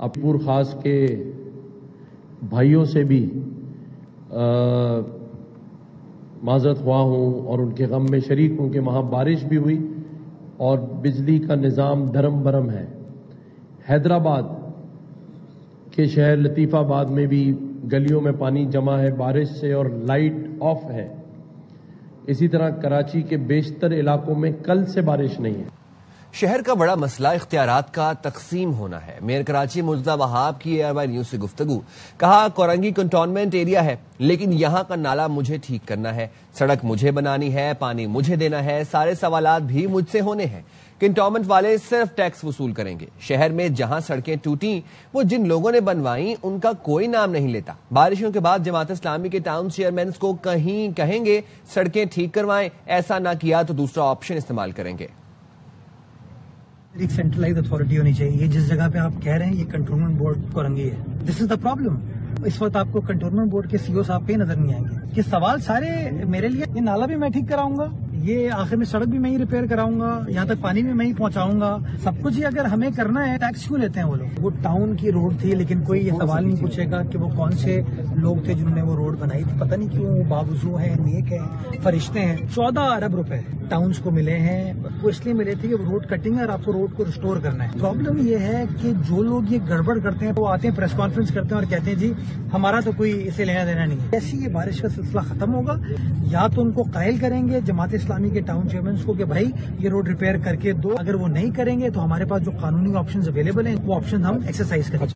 اپور خاص کے بھائیوں سے بھی معذرت خواہ ہوں اور ان کے غم میں شریک ہوں کہ وہاں بارش بھی ہوئی اور بجلی کا نظام دھرم برم ہے. حیدرآباد کے شہر لطیف آباد میں بھی گلیوں میں پانی جمع ہے بارش سے اور لائٹ آف ہے. اسی طرح کراچی کے بیشتر علاقوں میں کل سے بارش نہیں ہے. شہر کا بڑا مسئلہ اختیارات کا تقسیم ہونا ہے. میئر کراچی مجدہ وہاب کی ARY نیوز سے گفتگو. کہا کورنگی کنٹونمنٹ ایریا ہے لیکن یہاں کا نالا مجھے ٹھیک کرنا ہے, سڑک مجھے بنانی ہے, پانی مجھے دینا ہے, سارے سوالات بھی مجھ سے ہونے ہیں. کنٹونمنٹ والے صرف ٹیکس وصول کریں گے. شہر میں جہاں سڑکیں ٹوٹیں وہ جن لوگوں نے بنوائیں ان کا کوئی نام نہیں لیتا. بارشوں کے بعد جماعت اسلامی کے ٹاؤن چیئرمینز کو کہیں گے سڑکیں ٹھیک کروائیں, ایسا نہ کیا تو دوسرا آپشن استعمال کریں گے. ایک سینٹرلائز اتھارٹی ہونی چاہیے. یہ جس جگہ پہ آپ کہہ رہے ہیں یہ کنٹونمنٹ بورڈ کورنگی ہے. دس از دا پرابلم. اس وقت آپ کو کنٹونمنٹ بورڈ کے CO صاحب کہیں نظر نہیں آئیں گے. یہ سوال سارے میرے لیے, یہ نالا بھی میں ٹھیک کراؤں گا, یہ آخر میں سڑک بھی میں ہی ریپیئر کراؤں گا, یہاں تک پانی بھی میں ہی پہنچاؤں گا, سب کچھ ہی اگر ہمیں کرنا ہے. ٹیکس کیوں لیتے ہیں وہ لوگ؟ وہ ٹاؤن کی روڈ تھی لیکن کوئی یہ سوال نہیں پوچھے گا کہ وہ کون سے لوگ تھے جنہوں نے وہ روڈ بنائی تھی. پتہ نہیں کیوں وہ باوضو ہیں, نیک ہیں, فرشتے ہیں. 14 ارب روپے ٹاؤنز کو ملے ہیں. وہ اس لیے ملے تھے کہ وہ روڈ کٹنگ ہے اور آپ کو روڈ کو ریسٹور کرنا ہے. پرابلم یہ ہے کہ جو لوگ یہ گڑبڑ کرتے ہیں وہ آتے ہیں پریس کانفرنس کرتے ہیں اور کہتے ہیں جی ہمارا تو کوئی اسے لینا دینا نہیں ہے. جیسے یہ بارش کا سلسلہ ختم ہوگا یا تو ان کو قائل کریں گے جماعت اسلامی کے ٹاؤن چیئرمین کو کہ بھائی یہ روڈ ریپیئر کر کے دو. اگر وہ نہیں کریں گے تو ہمارے پاس جو قانونی آپشنز اویلیبل ہیں وہ آپشن ہم ایکسرسائز کریں.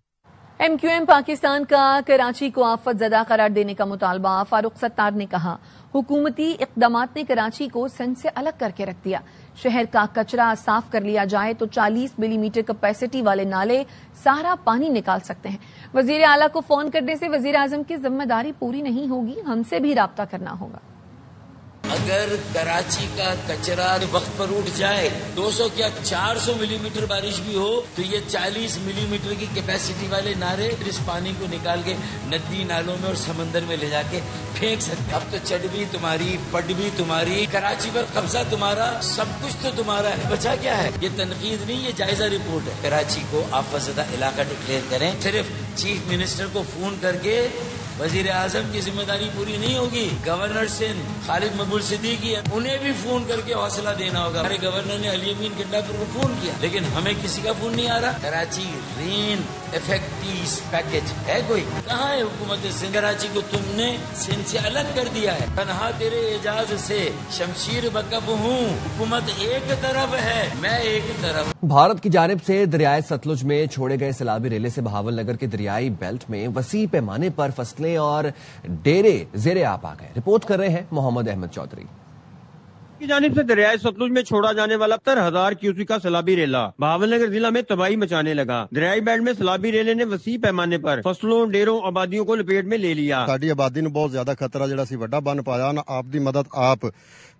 MQM پاکستان کا کراچی کو آفت زدہ قرار دینے کا مطالبہ. فاروق ستار نے کہا حکومتی اقدامات نے کراچی کو سندھ سے الگ کر کے رکھ دیا. شہر کا کچرا صاف کر لیا جائے تو 40 ملی میٹر کیپیسٹی والے نالے سارا پانی نکال سکتے ہیں. وزیر اعلیٰ کو فون کرنے سے وزیر اعظم کی ذمہ داری پوری نہیں ہوگی, ہم سے بھی رابطہ کرنا ہوگا. اگر کراچی کا کچرا وقت پر اٹھ جائے 200 کیا 400 ملی میٹر بارش بھی ہو تو یہ 40 ملی میٹر کی کیپیسٹی والے نالے اس پانی کو نکال کے ندی نالوں میں اور سمندر میں لے جا کے پھینک سکتے. اب تو چڑھ بھی تمہاری, پٹ بھی تمہاری, کراچی پر قبضہ تمہارا, سب کچھ تو تمہارا ہے. بچا کیا ہے؟ یہ تنقید نہیں, یہ جائزہ رپورٹ ہے. کراچی کو آفت زدہ علاقہ ڈکلیئر کریں. صرف چیف منسٹر کو فون کر کے وزیر اعظم کی ذمہ داری پوری نہیں ہوگی. گورنر سندھ خالد مقبول صدیقی انہیں بھی فون کر کے حوصلہ دینا ہوگا. ہمارے گورنر نے علی امین کڈناپر کو فون کیا لیکن ہمیں کسی کا فون نہیں آ رہا. کراچی رین افیکٹ پیس پیکج ہے کوئی؟ کہاں ہے حکومت سندھ؟ کراچی کو تم نے سندھ سے الگ کر دیا ہے. تنہا تیرے اعجاز سے شمشیر بکب ہوں, حکومت ایک طرف ہے, میں ایک طرف. بھارت کی جانب سے دریائے ستلج میں چھوڑے گئے سیلابی ریلے سے بہاول نگر کے دریائی بیلٹ میں وسیع پیمانے پر فصلیں اور ڈیرے زیر آب آ گئے. رپورٹ کر رہے ہیں محمد احمد چودھری. کی جانب سے دریائے ستلج میں چھوڑا جانے والا 70,000 کیوسک کا سیلابی ریلا بہاول نگر ضلع میں تباہی مچانے لگا. دریائی بیلٹ میں سیلابی ریلے نے وسیع پیمانے پر فصلوں, ڈیروں, آبادیوں کو لپیٹ میں لے لیا. ساڈی آبادی ਨੂੰ ਬਹੁਤ ਜ਼ਿਆਦਾ ਖਤਰਾ ਜਿਹੜਾ ਸੀ ਵੱਡਾ ਬਣ ਪਾਇਆ ਨਾ. ਆਪ ਦੀ ਮਦਦ ਆਪ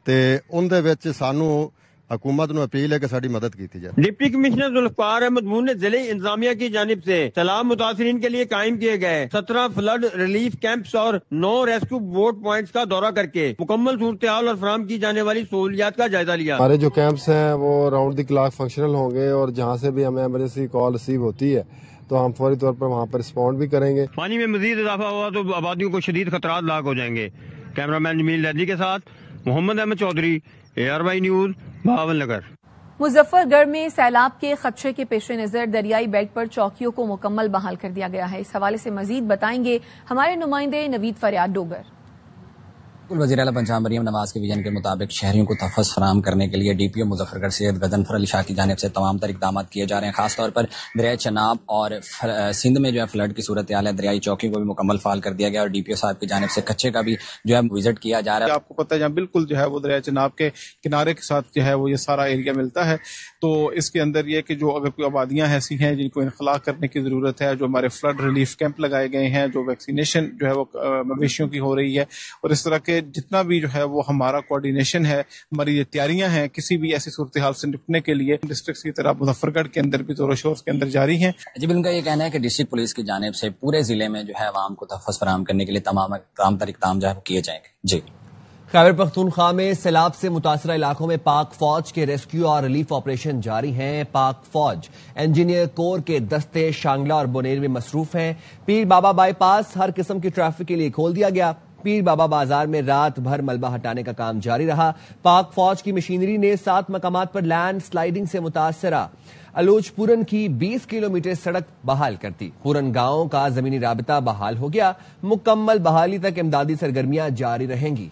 ਤੇ ਉਹਦੇ ਵਿੱਚ ਸਾਨੂੰ حکومت نو اپیل ہے کہ ساری مدد کی جائے. ڈپٹی کمشنر ذوالفقار احمد مون نے ضلع انتظامیہ کی جانب سے سیلاب متاثرین کے لیے قائم کیے گئے 17 فلڈ ریلیف کیمپس اور 9 ریسکیو بوٹ پوائنٹس کا دورہ کر کے مکمل صورتحال اور فراہم کی جانے والی سہولیات کا جائزہ لیا. ہمارے جو کیمپس ہیں وہ راؤنڈ دی کلاک فنکشنل ہوں گے اور جہاں سے بھی ہمیں ایمرجنسی کال ریسیو ہوتی ہے تو ہم فوری طور پر وہاں پر رسپونڈ بھی کریں گے. پانی میں مزید اضافہ ہوا تو آبادیوں کو شدید خطرات لاحق ہو جائیں گے. کیمرہ مین جمیل ریڈی کے ساتھ محمد احمد چودھری, ARY نیوز, بہاول نگر. مظفر گڑھ میں سیلاب کے خدشے کے پیش نظر دریائی بیلٹ پر چوکیوں کو مکمل بحال کر دیا گیا ہے. اس حوالے سے مزید بتائیں گے ہمارے نمائندے نوید فریاد ڈوگر. وزیر اعلیٰ پنجاب مریم نواز کے ویژن کے مطابق شہریوں کو تحفظ فراہم کرنے کے لیے DPO مظفر گڑھ سید غضنفر علی شاہ کی جانب سے تمام تر اقدامات کیے جا رہے ہیں. خاص طور پر دریائے چناب اور سندھ میں جو ہے فلڈ کی صورتحال ہے, دریائی چوکی کو بھی مکمل فعال کر دیا گیا اور DPO صاحب کی جانب سے کچے کا بھی جو ہے وزٹ کیا جا رہا ہے. آپ کو پتہ ہے جہاں بالکل جو ہے وہ دریائے چناب کے کنارے کے ساتھ جو ہے وہ یہ سارا ایریا ملتا ہے, تو اس کے اندر یہ کہ جو اگر کوئی آبادیاں ایسی ہیں جن کو انخلا کرنے کی ضرورت ہے, جو ہمارے فلڈ ریلیف کیمپ لگائے گئے ہیں, جو ویکسینیشن جو ہے وہ مویشیوں کی ہو رہی ہے, اور اس طرح کے جتنا بھی جو ہے وہ ہمارا کوارڈینیشن ہے, ہماری یہ تیاریاں ہیں کسی بھی ایسی صورتحال سے نپٹنے کے لیے ڈسٹرکٹ کی طرح مظفر گڑھ کے اندر بھی زور و شور کے اندر جاری ہیں. جی بالکل, کا یہ کہنا ہے کہ ڈسٹرکٹ پولیس کی جانب سے پورے ضلع میں جو ہے عوام کو تحفظ فراہم کرنے کے لیے تمام تر اقدام جو ہے کیے جائیں گے. جی خیبر پختونخوا میں سیلاب سے متاثرہ علاقوں میں پاک فوج کے ریسکیو اور ریلیف آپریشن جاری ہیں۔ پاک فوج انجینئر کور کے دستے شانگلہ اور بونیر میں مصروف ہیں۔ پیر بابا بائی پاس ہر قسم کی ٹریفک کے لیے کھول دیا گیا۔ پیر بابا بازار میں رات بھر ملبہ ہٹانے کا کام جاری رہا۔ پاک فوج کی مشینری نے 7 مقامات پر لینڈ سلائیڈنگ سے متاثرہ الوچ پورن کی 20 کلومیٹر سڑک بحال کر دی۔ پورن گاؤں کا زمینی رابطہ بحال ہو گیا۔ مکمل بحالی تک امدادی سرگرمیاں جاری رہیں گی۔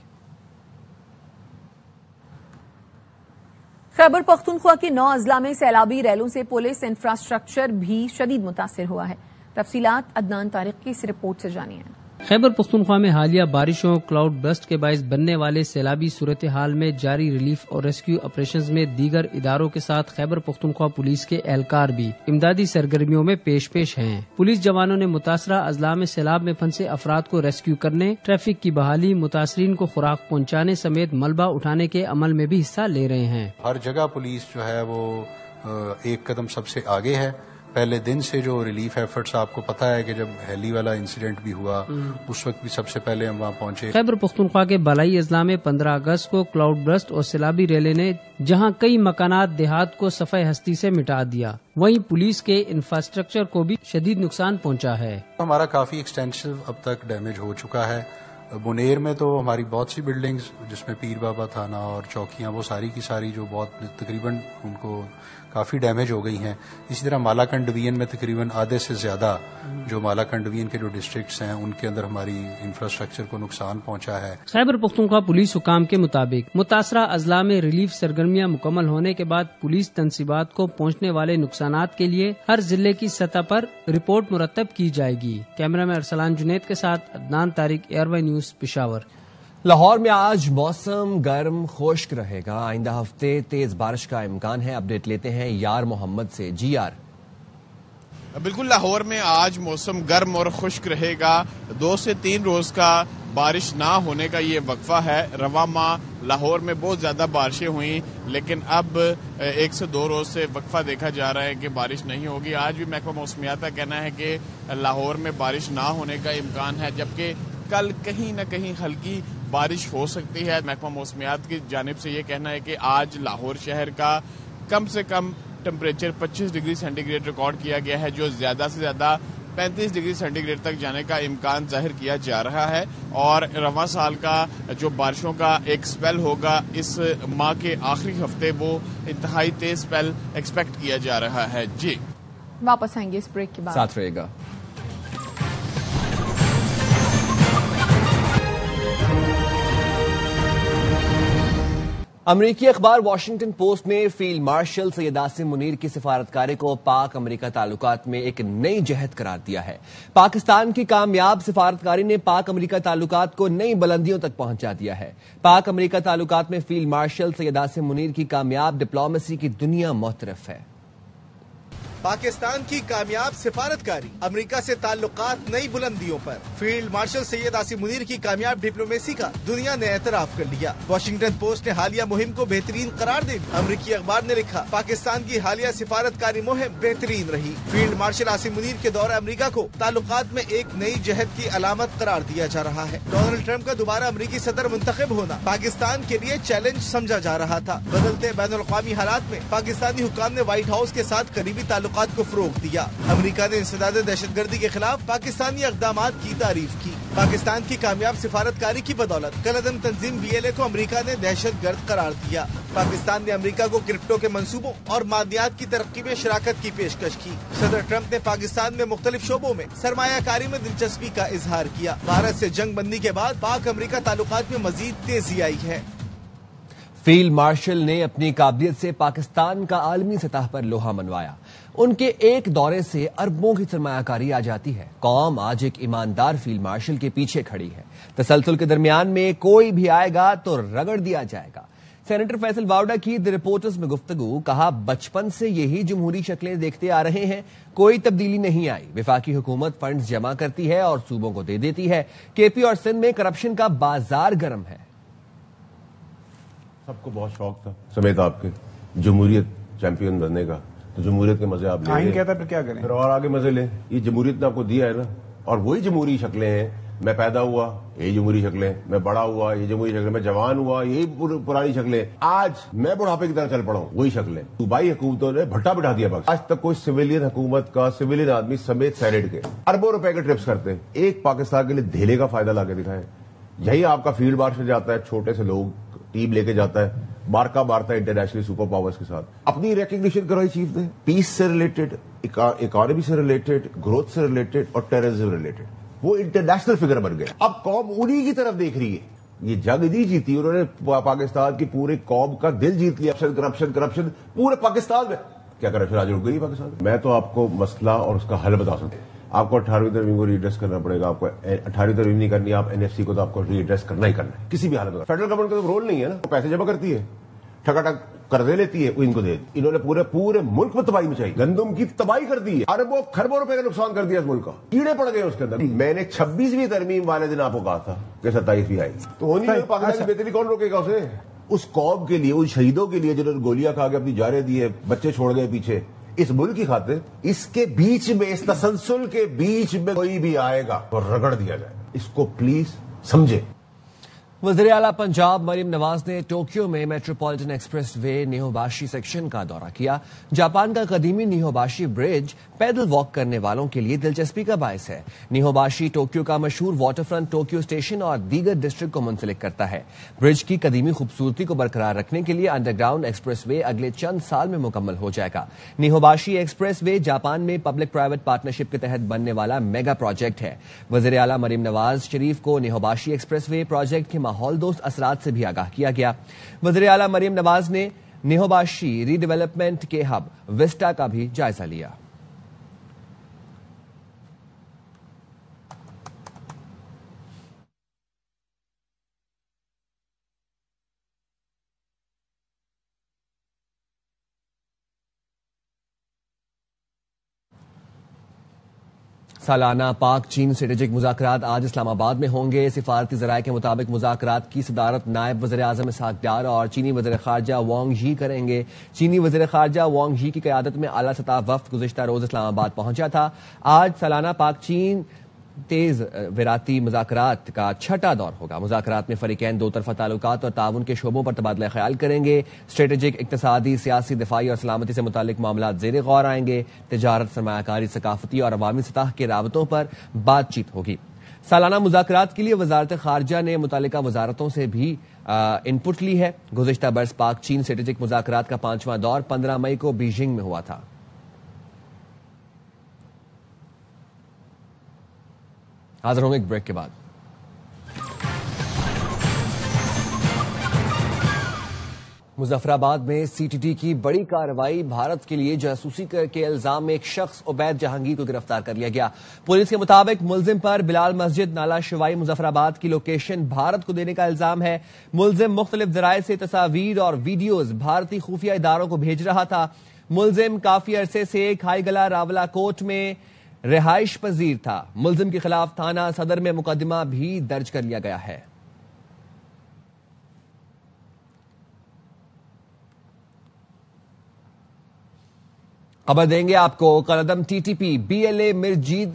خیبر پختونخوا کے 9 اضلاع میں سیلابی ریلوں سے پولیس انفراسٹرکچر بھی شدید متاثر ہوا ہے۔ تفصیلات عدنان طارق کی اس رپورٹ سے جانیے۔ خیبر پختونخوا میں حالیہ بارشوں کلاؤڈ برسٹ کے باعث بننے والے سیلابی صورتحال میں جاری ریلیف اور ریسکیو آپریشنز میں دیگر اداروں کے ساتھ خیبر پختونخوا پولیس کے اہلکار بھی امدادی سرگرمیوں میں پیش ہیں۔ پولیس جوانوں نے متاثرہ اضلاع میں سیلاب میں پھنسے افراد کو ریسکیو کرنے، ٹریفک کی بحالی، متاثرین کو خوراک پہنچانے سمیت ملبہ اٹھانے کے عمل میں بھی حصہ لے رہے ہیں۔ ہر جگہ پولیس جو ہے وہ ایک قدم سب سے آگے ہے۔ پہلے دن سے جو ریلیف ایفرٹس آپ کو پتا ہے کہ جب ہیلی والا انسیڈنٹ بھی ہوا اس وقت بھی سب سے پہلے ہم وہاں پہنچے۔ خیبر پختونخوا کے بالائی اضلاع میں 15 اگست کو کلاؤڈ برسٹ اور سیلابی ریلے نے جہاں کئی مکانات دیہات کو صفحہ ہستی سے مٹا دیا، وہیں پولیس کے انفراسٹرکچر کو بھی شدید نقصان پہنچا ہے۔ ہمارا کافی ایکسٹینسو اب تک ڈیمیج ہو چکا ہے۔ بونیر میں تو ہماری بہت سی بلڈنگز جس میں پیر بابا تھانہ اور چوکیاں وہ ساری کی ساری جو بہت تقریباً ان کو کافی ڈیمیج ہو گئی ہیں۔ اسی طرح مالاکنڈ ڈویژن میں تقریباً آدھے سے زیادہ جو مالاکنڈ ڈویژن کے جو ڈسٹرکٹس ہیں ان کے اندر ہماری انفراسٹرکچر کو نقصان پہنچا ہے۔ خیبر پختونخوا پولیس حکام کے مطابق متاثرہ اضلاع میں ریلیف سرگرمیاں مکمل ہونے کے بعد پولیس تنصیبات کو پہنچنے والے نقصانات کے لیے ہر ضلع کی سطح پر رپورٹ مرتب کی جائے گی۔ کیمرہ مین ارسلان جنید کے ساتھ Adnan Tariq, ARY News, Peshawar. Lahore میں آج موسم گرم خشک رہے گا۔ آئندہ ہفتے تیز بارش کا امکان ہے۔ اپڈیٹ لیتے ہیں یار محمد سے۔ جی یار۔ بالکل، لاہور میں آج موسم گرم اور خشک رہے گا۔ 2 سے 3 روز کا بارش نہ ہونے کا یہ وقفہ ہے۔ رواں ماہ لاہور میں بہت زیادہ بارشیں ہوئیں، لیکن اب 1 سے 2 روز سے وقفہ دیکھا جا رہا ہے کہ بارش نہیں ہوگی۔ آج بھی محکمہ موسمیات کا کہنا ہے کہ لاہور میں بارش نہ ہونے کا امکان ہے، جبکہ کل کہیں نہ کہیں ہلکی بارش ہو سکتی ہے۔ محکمہ موسمیات کی جانب سے یہ کہنا ہے کہ آج لاہور شہر کا کم سے کم temperature 25 degree centigrade record کیا گیا ہے، جو زیادہ سے زیادہ 35 ڈگری سینٹی گریڈ تک جانے کا امکان ظاہر کیا جا رہا ہے۔ اور رواں سال کا جو بارشوں کا ایک سپیل ہوگا اس ماہ کے آخری ہفتے، وہ انتہائی تیز سپیل ایکسپیکٹ کیا جا رہا ہے۔ جی واپس آئیں گے اس بریک کے بعد، ساتھ رہے گا۔ امریکی اخبار واشنگٹن پوسٹ نے فیلڈ مارشل سید عاصم منیر کی سفارتکاری کو پاک امریکہ تعلقات میں ایک نئی جہت قرار دیا ہے۔ پاکستان کی کامیاب سفارتکاری نے پاک امریکہ تعلقات کو نئی بلندیوں تک پہنچا دیا ہے۔ پاک امریکہ تعلقات میں فیلڈ مارشل سید عاصم منیر کی کامیاب ڈپلومیسی کی دنیا معترف ہے۔ پاکستان کی کامیاب سفارتکاری، امریکہ سے تعلقات نئی بلندیوں پر، فیلڈ مارشل سید عاصم منیر کی کامیاب ڈپلومیسی کا دنیا نے اعتراف کر لیا۔ واشنگٹن پوسٹ نے حالیہ مہم کو بہترین قرار دے دی۔ امریکی اخبار نے لکھا، پاکستان کی حالیہ سفارتکاری مہم بہترین رہی۔ فیلڈ مارشل عاصم منیر کے دورہ امریکہ کو تعلقات میں ایک نئی جہت کی علامت قرار دیا جا رہا ہے۔ ڈونلڈ ٹرمپ کا دوبارہ امریکی صدر منتخب ہونا پاکستان کے لیے چیلنج سمجھا جا رہا تھا۔ بدلتے بین الاقوامی حالات میں پاکستانی حکام نے وائٹ ہاؤس کے ساتھ قریبی تعلقات کو فروغ دیا۔ امریکہ نے انسداد دہشت گردی کے خلاف پاکستانی اقدامات کی تعریف کی۔ پاکستان کی کامیاب سفارتکاری کی بدولت کالعدم تنظیم BLA کو امریکہ نے دہشت گرد قرار دیا۔ پاکستان نے امریکہ کو کرپٹو کے منصوبوں اور مادیات کی ترقی میں شراکت کی پیشکش کی۔ صدر ٹرمپ نے پاکستان میں مختلف شعبوں میں سرمایہ کاری میں دلچسپی کا اظہار کیا۔ بھارت سے جنگ بندی کے بعد پاک امریکہ تعلقات میں مزید تیزی آئی ہے۔ فیلڈ مارشل نے اپنی قابلیت سے پاکستان کا عالمی سطح پر لوہا منوایا۔ ان کے ایک دورے سے اربوں کی سرمایہ کاری آ جاتی ہے۔ قوم آج ایک ایماندار فیلڈ مارشل کے پیچھے کھڑی ہے۔ تسلسل کے درمیان میں کوئی بھی آئے گا تو رگڑ دیا جائے گا۔ سینیٹر فیصل واوڈا کی دی رپورٹرز میں گفتگو، کہا بچپن سے یہی جمہوری شکلیں دیکھتے آ رہے ہیں، کوئی تبدیلی نہیں آئی۔ وفاقی حکومت فنڈز جمع کرتی ہے اور صوبوں کو دے دیتی ہے۔ KP اور سندھ میں کرپشن کا بازار گرم ہے۔ سب کو بہت شوق تھا سمیت آپ کے جمہوریت چیمپئن بننے کا، تو جمہوریت کے مزے آپ لیں، کہتا ہے پھر کیا کریں، پھر اور آگے مزے لیں۔ یہ جمہوریت نے آپ کو دیا ہے نا، اور وہی جمہوری شکلیں ہیں میں پیدا ہوا یہی جمہوری شکلیں, میں بڑا ہوا یہ جمہوری شکلیں, میں جوان ہوا یہی پرانی شکلیں, آج میں بڑھاپے کی طرح چل پڑا ہوں وہی شکلیں. صوبائی حکومتوں نے بھٹا بٹھا دیا پاکستان. آج تک کوئی سویلین حکومت کا سویلین آدمی سمیت سینیٹ کے اربوں روپے کے ٹرپس کرتے ہیں, ایک پاکستان کے لیے دھیلے کا فائدہ لا کے دکھائے. یہی آپ کا فیلڈ مارشل جاتا ہے, چھوٹے سے لوگ ٹیم لے کے جاتا ہے, مارکا مارتا ہے انٹرنیشنل سپر پاورز کے ساتھ. اپنی ریکگنیشن کرائی چیف نے, پیس سے ریلیٹڈ, اکانومی سے ریلیٹڈ, گروتھ سے ریلیٹڈ اور ٹیررزم سے ریلیٹڈ. وہ انٹرنیشنل فگر بن گئے. اب قوم انہی کی طرف دیکھ رہی ہے. یہ جنگ نہیں جیتی انہوں نے, پاکستان کی پوری قوم کا دل جیت لیا. کرپشن پورے پاکستان میں. کیا کرپشن آج رک گئی پاکستان میں؟ میں تو آپ کو مسئلہ اور اس کا حل بتا سکتا ہوں. آپ کو 18ویں ترمیم کو ری ایڈریس کرنا پڑے گا. آپ کو 18ویں ترمیم نہیں کرنی, آپ NFC کو تو آپ کو ری ایڈریس کرنا ہی کرنا ہے کسی بھی حالت میں. فیڈرل گورنمنٹ کا تو رول نہیں ہے نا, پیسے جمع کرتی ہے, ٹھکاٹک قرضے لیتی ہے, وہ ان کو دے. انہوں نے پورے ملک میں تباہی مچائی, گندم کی تباہی کر دی ہے, اربوں کھربوں روپے کا نقصان کر دیا اس ملک کا, کیڑے پڑ گئے اس کے اندر. میں نے 26ویں ترمیم والے دن آپ کو کہا تھا کہ 27ویں آئی تو ہونی ہے. پاکستان کی بہتری کون روکے گا اسے؟ اس قوم کے لیے, ان شہیدوں کے لیے جنہوں نے گولیاں کھا کے اپنی جانیں دی ہے, بچے چھوڑ گئے پیچھے, اس ملک کی خاطر. اس کے بیچ میں, اس تسلسل کے بیچ میں کوئی بھی آئے گا تو رگڑ دیا جائے. اس کو پلیز سمجھے. وزیر اعلیٰ پنجاب مریم نواز نے ٹوکیو میں میٹروپولیٹن ایکسپریس وے نیہوباشی سیکشن کا دورہ کیا. جاپان کا قدیمی نیہوباشی برج پیدل واک کرنے والوں کے لیے دلچسپی کا باعث ہے. نیہوباشی ٹوکیو کا مشہور واٹر فرنٹ ٹوکیو اسٹیشن اور دیگر ڈسٹرکٹ کو منسلک کرتا ہے. برج کی قدیمی خوبصورتی کو برقرار رکھنے کے لیے انڈر گراؤنڈ ایکسپریس وے اگلے چند سال میں مکمل ہو جائے گا. نیہوباشی ایکسپریس وے جاپان میں پبلک پرائیویٹ پارٹنرشپ کے تحت بننے والا میگا پروجیکٹ ہے. وزیر اعلیٰ مریم نواز شریف کو نیہوباشی ایکسپریس وے پروجیکٹ کے ماحول دوست اثرات سے بھی آگاہ کیا گیا. وزیر اعلیٰ مریم نواز نے نیہوباشی ری ڈیولپمنٹ کے ہب وسٹا کا بھی جائزہ لیا. سالانہ پاک چین اسٹریٹجک مذاکرات آج اسلام آباد میں ہوں گے. سفارتی ذرائع کے مطابق مذاکرات کی صدارت نائب وزیر اعظم اسحاق ڈار اور چینی وزیر خارجہ وانگ یی کریں گے. چینی وزیر خارجہ وانگ یی کی قیادت میں اعلیٰ سطح وفد گزشتہ روز اسلام آباد پہنچا تھا. آج سالانہ پاک چین تیز ویراتی مذاکرات کا چھٹا دور ہوگا. مذاکرات میں فریقین دو طرفہ تعلقات اور تعاون کے شعبوں پر تبادلہ خیال کریں گے. اسٹریٹجک، اقتصادی، سیاسی، دفاعی اور سلامتی سے متعلق معاملات زیر غور آئیں گے. تجارت، سرمایہ کاری، ثقافتی اور عوامی سطح کے رابطوں پر بات چیت ہوگی. سالانہ مذاکرات کے لیے وزارت خارجہ نے متعلقہ وزارتوں سے بھی ان پٹ لی ہے. گزشتہ برس پاک چین اسٹریٹجک مذاکرات کا 5واں دور 15 مئی کو بیجنگ میں ہوا تھا. حاضر ہوں گے ایک بریک کے بعد. مظفر آباد میں CTT کی بڑی کارروائی. بھارت کے لیے جاسوسی کے الزام میں ایک شخص عبید جہانگیر کو گرفتار کر لیا گیا. پولیس کے مطابق ملزم پر بلال مسجد نالا شوائی مظفر آباد کی لوکیشن بھارت کو دینے کا الزام ہے. ملزم مختلف ذرائع سے تصاویر اور ویڈیوز بھارتی خفیہ اداروں کو بھیج رہا تھا. ملزم کافی عرصے سے کھائی گلا راولا کوٹ میں رہائش پذیر تھا. ملزم کے خلاف تھانہ صدر میں مقدمہ بھی درج کر لیا گیا ہے. خبر دیں گے آپ کو. قلعدم TTP BLA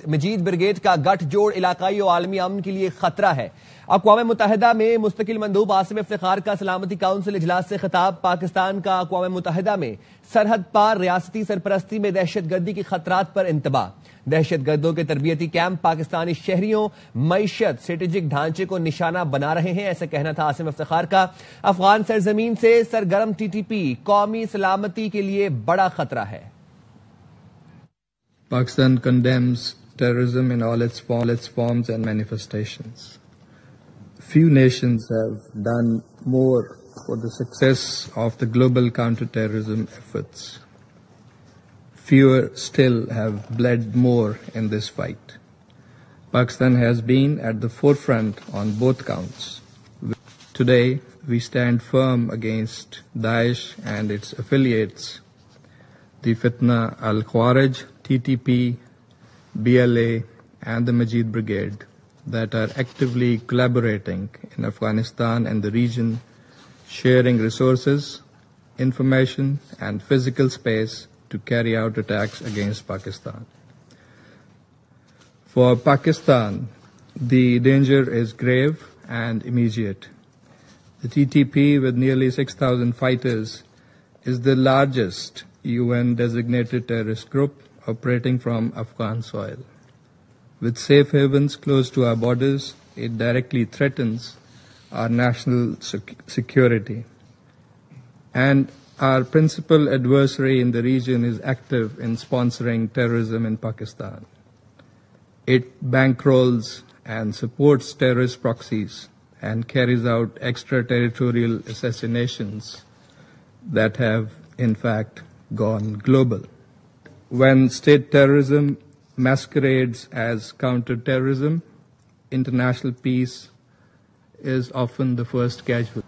مجید بریگیڈ کا گٹھ جوڑ علاقائی اور عالمی امن کے لیے خطرہ ہے. اقوام متحدہ میں مستقل مندوب عاصم افتخار کا سلامتی کونسل اجلاس سے خطاب. پاکستان کا اقوام متحدہ میں سرحد پار ریاستی سرپرستی میں دہشت گردی کے خطرات پر انتباہ. دہشت گردوں کے تربیتی کیمپ پاکستانی شہریوں، معیشت، اسٹریٹجک ڈھانچے کو نشانہ بنا رہے ہیں، ایسا کہنا تھا عاصم افتخار کا. افغان سرزمین سے سرگرم TTP قومی سلامتی کے لیے بڑا خطرہ ہے. Pakistan condemns terrorism in all its forms and manifestations. Few nations have done more for the success of the global counter-terrorism efforts. Fewer still have bled more in this fight. Pakistan has been at the forefront on both counts. Today, we stand firm against Daesh and its affiliates, the Fitna al-Khawarij, TTP, BLA, and the Majid Brigade that are actively collaborating in Afghanistan and the region, sharing resources, information, and physical space to carry out attacks against Pakistan. For Pakistan, The danger is grave and immediate. The TTP, with nearly 6,000 fighters, is the largest UN-designated terrorist group operating from Afghan soil. With safe havens close to our borders, it directly threatens our national security. And our principal adversary in the region is active in sponsoring terrorism in Pakistan. It bankrolls and supports terrorist proxies and carries out extraterritorial assassinations that have, in fact, gone global. When state terrorism masquerades as counter-terrorism, international peace is often the first casualty.